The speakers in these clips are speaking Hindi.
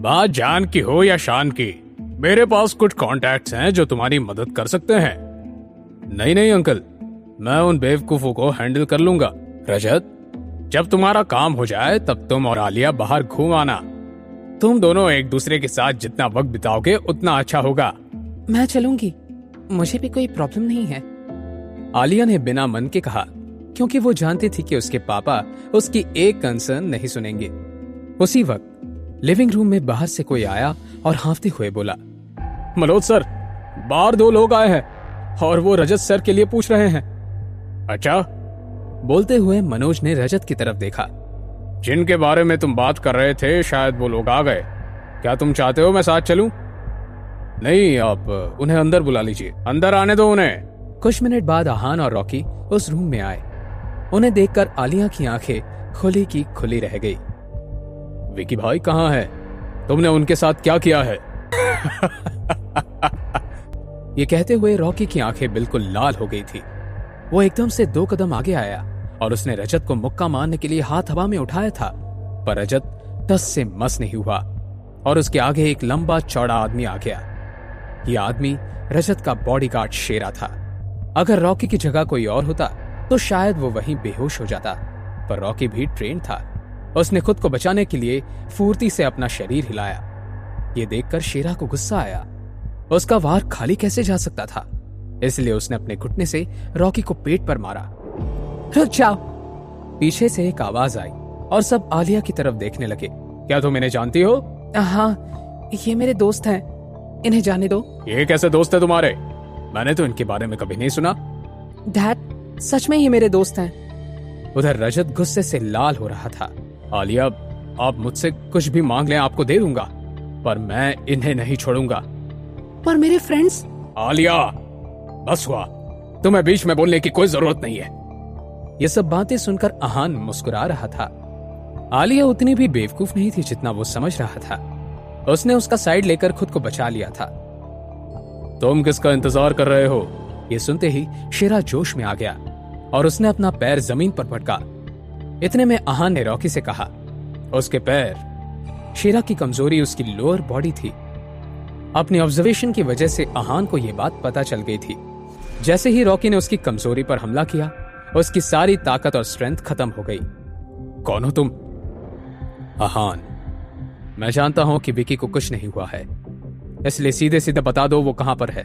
बात जान की हो या शान की, मेरे पास कुछ कॉन्टैक्ट्स हैं जो तुम्हारी मदद कर सकते हैं। नहीं अंकल, मैं उन बेवकूफों को हैंडल कर लूंगा। रजत, जब तुम्हारा काम हो जाए तब तुम और आलिया बाहर घूम आना। तुम दोनों एक दूसरे के साथ जितना वक्त बिताओगे उतना अच्छा होगा। मैं चलूंगी, मुझे भी कोई प्रॉब्लम नहीं है, आलिया ने बिना मन के कहा, क्योंकि वो जानती थी कि उसके पापा उसकी एक कंसर्न नहीं सुनेंगे। उसी वक्त लिविंग रूम में बाहर से कोई आया और हाँफते हुए बोला, मनोज सर, बाहर 2 लोग आए हैं और वो रजत सर के लिए पूछ रहे हैं। अच्छा? बोलते हुए मनोज ने रजत की तरफ देखा। जिनके बारे में तुम बात कर रहे थे शायद वो लोग आ गए। क्या तुम चाहते हो मैं साथ चलूं? नहीं, आप उन्हें अंदर बुला लीजिए, अंदर आने दो उन्हें। कुछ मिनट बाद आहान और रॉकी उस रूम में आए। उन्हें देखकर आलिया की आंखें खुली की खुली रह गई। विकी भाई कहाँ है? तुमने उनके साथ क्या किया है? ये कहते हुए रॉकी की आंखें बिल्कुल लाल हो गई थी। वो एकदम से 2 कदम आगे आया और उसने रजत को मुक्का मारने के लिए हाथ हवा में उठाया था, पर रजत टस से मस नहीं हुआ और उसके आगे एक लंबा चौड़ा आदमी आ गया। यह आदमी रजत का बॉडीगार्ड शेरा था। अगर रॉकी की जगह कोई और होता तो शायद वो वहीं बेहोश हो जाता, पर रॉकी भी ट्रेन था। उसने खुद को बचाने के लिए फुर्ती से अपना शरीर हिलाया। ये देखकर शेरा को गुस्सा आया। उसका वार खाली कैसे जा सकता था, इसलिए उसने अपने घुटने से रॉकी को पेट पर मारा। रुक जाओ! पीछे से एक आवाज आई और सब आलिया की तरफ देखने लगे। क्या तुम इन्हें जानती हो? हाँ, ये मेरे दोस्त हैं, इन्हें जाने दो। ये कैसे दोस्त है तुम्हारे? मैंने तो इनके बारे में कभी नहीं सुना। डैड, सच में ये मेरे दोस्त हैं। उधर रजत गुस्से से लाल हो रहा था। आलिया, आप मुझसे कुछ भी मांग लें आपको दे दूंगा, पर मैं इन्हें नहीं छोड़ूंगा। पर मेरे फ्रेंड्स? आलिया, बस हुआ, तुम्हें बीच में बोलने की कोई जरूरत नहीं है। ये सब बातें सुनकर आहान मुस्कुरा रहा था। आलिया उतनी भी बेवकूफ नहीं थी जितना वो समझ रहा था। उसने उसका साइड लेकर खुद को बचा लिया था। तुम किसका इंतजार कर रहे हो? ये सुनते ही शेरा जोश में आ गया और उसने अपना पैर जमीन पर पटका। इतने में आहान ने रॉकी से कहा, उसके पैर। शेरा की कमजोरी उसकी लोअर बॉडी थी। अपनी ऑब्जर्वेशन की वजह से आहान को यह बात पता चल गई थी। जैसे ही रॉकी ने उसकी कमजोरी पर हमला किया, उसकी सारी ताकत और स्ट्रेंथ खत्म हो गई। कौन हो तुम? आहान, मैं जानता हूं कि विकी को कुछ नहीं हुआ है, इसलिए सीधे सीधे बता दो वो कहां पर है।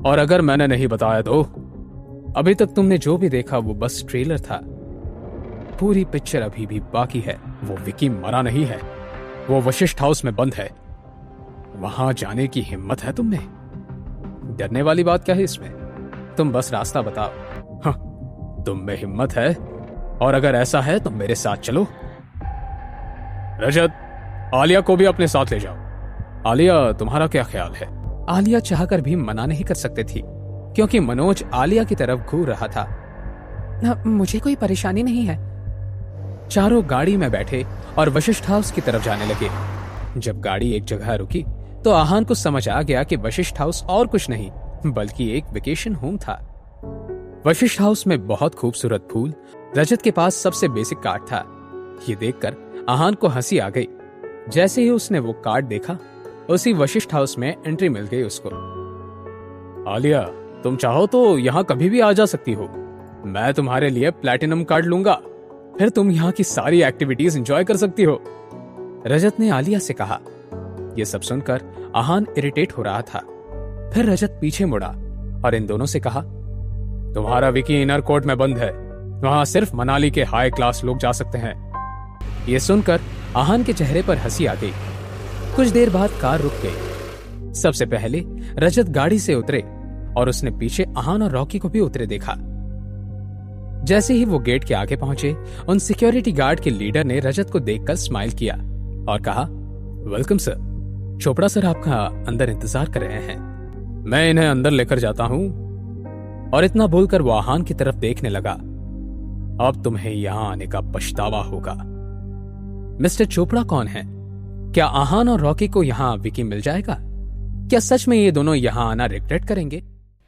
और अगर मैंने नहीं बताया तो? अभी तक तुमने जो भी देखा वो बस ट्रेलर था। पूरी पिक्चर अभी भी बाकी है। वो विकी मरा नहीं है, वो वशिष्ठ हाउस में बंद है। वहां जाने की हिम्मत है तुमने? डरने वाली बात क्या है इसमें? तुम बस रास्ता बताओ। हाँ, तुम में हिम्मत है, और अगर ऐसा है तो मेरे साथ चलो। रजत, आलिया को भी अपने साथ ले जाओ। आलिया, तुम्हारा क्या ख्याल है? आलिया चाहकर भी मना नहीं कर सकती थी, क्योंकि मनोज आलिया की तरफ घूर रहा था। मुझे कोई परेशानी नहीं है। चारों गाड़ी में बैठे और वशिष्ठ हाउस की तरफ जाने लगे। जब गाड़ी एक जगह रुकी तो आहान को समझ आ गया कि वशिष्ठ हाउस और कुछ नहीं बल्कि एक वेकेशन होम था। वशिष्ठ हाउस में बहुत खूबसूरत फूल, रजत के पास सबसे बेसिक कार्ड था। ये देखकर आहान को हंसी आ गई। जैसे ही उसने वो कार्ड देखा, उसी वशिष्ठ हाउस में एंट्री मिल गई उसको। आलिया, तुम चाहो तो यहाँ कभी भी आ जा सकती हो। मैं तुम्हारे लिए प्लैटिनम कार्ड लूंगा, फिर तुम यहाँ की सारी एक्टिविटीज एंजॉय कर सकती हो। रजत ने आलिया से कहा। यह सब सुनकर आहान इरिटेट हो रहा था। फिर रजत पीछे मुड़ा और इन दोनों से कहा, तुम्हारा विकी इनर कोर्ट में बंद है, वहां सिर्फ मनाली के हाई क्लास लोग जा सकते हैं। यह सुनकर आहान के चेहरे पर हंसी आ गई। कुछ देर बाद कार रुक गई। सबसे पहले रजत गाड़ी से उतरे और उसने पीछे आहान और रॉकी को भी उतरे देखा। जैसे ही वो गेट के आगे पहुंचे, उन सिक्योरिटी गार्ड के लीडर ने रजत को देखकर स्माइल किया और कहा, वेलकम सर, चोपड़ा सर आपका अंदर इंतजार कर रहे हैं। मैं इन्हें अंदर लेकर जाता हूं। और इतना बोलकर वो आहान की तरफ देखने लगा। अब तुम्हें यहां आने का पछतावा होगा। मिस्टर चोपड़ा कौन है? क्या आहान और रॉकी को यहाँ विकी मिल जाएगा? क्या सच में ये दोनों यहाँ आना रिग्रेट करेंगे?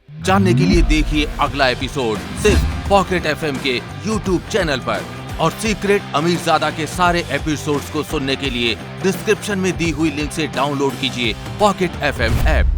जानने के लिए देखिए अगला एपिसोड सिर्फ पॉकेट एफएम के YouTube चैनल पर। और सीक्रेट अमीरजादा के सारे एपिसोड्स को सुनने के लिए डिस्क्रिप्शन में दी हुई लिंक से डाउनलोड कीजिए पॉकेट FM ऐप।